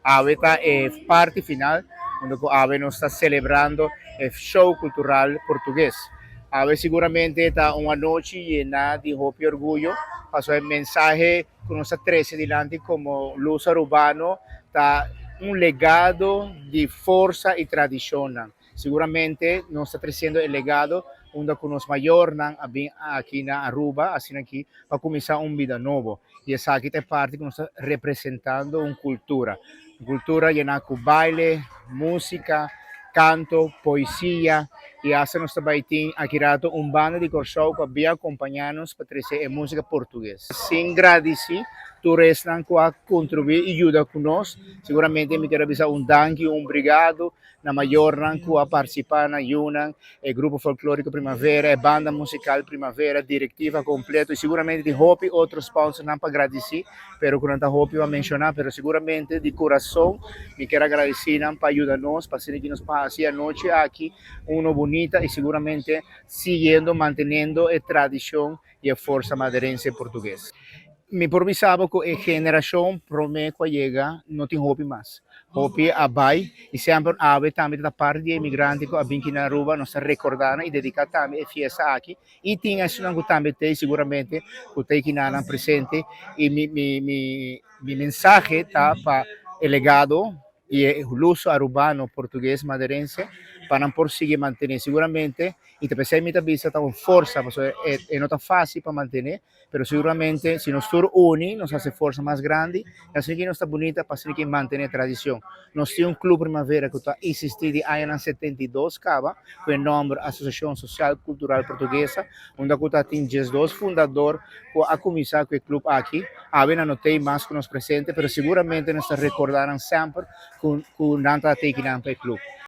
ave está parte final, onde a ave nos está celebrando el show cultural portugués. Ave seguramente está una noche llena de hope y orgullo, pasó el mensaje con nuestra 13 delante como luz urbano, está un legado de fuerza y tradición. Seguramente nos está creciendo el legado onde que nos mayornan aqui na Aruba, assim aqui, para começar uma vida nova. E essa aqui é parte que nos está representando uma cultura llena com baile, música, canto, poesia, e essa nos também tem aqui banda de corso que vem acompanhar-nos para trazer música portuguesa. Sem agradecer, tu restam a contribuir e ajudar conosco. Seguramente me quero avisar thank you, obrigado, na maior ranco a participar na Yunan, o grupo folclórico Primavera, a banda musical Primavera, diretiva completo, e seguramente de Hopi, outros sponsors não para agradecer, pero que não está Hopi a mencionar, pero seguramente de coração, me quero agradecer para ajudar-nos, para ser que nos passa a noite aqui, uma bonita e seguramente siguiendo, manteniendo a tradição e a força madeirense portuguesa. Me improvisava que a geração promete chega não tem Hopi mais. Hopi abai e sempre ave também da parte de imigrantes que vêm aqui na Aruba nos recordando e dedicar também a festa aqui e tinha isso que também tem seguramente que tem aqui na presente e mi mensagem tá para o legado e o uso arubano português madeirense para não seguir manter seguramente e te pensei que vista está com força porque não está fácil para manter pero seguramente si nos unimos nos hace fuerza más grande y así que nos está bonita para seguir mantener tradición. Nos tiene un club Primavera que está existido en el 72 cava, con el nombre Asociación Social Cultural Portuguesa, donde tiene dos fundador que ha comenzado con el club aquí. A ver, no tem más que nos presente, pero seguramente nos recordarán siempre con tanta tequila en el club.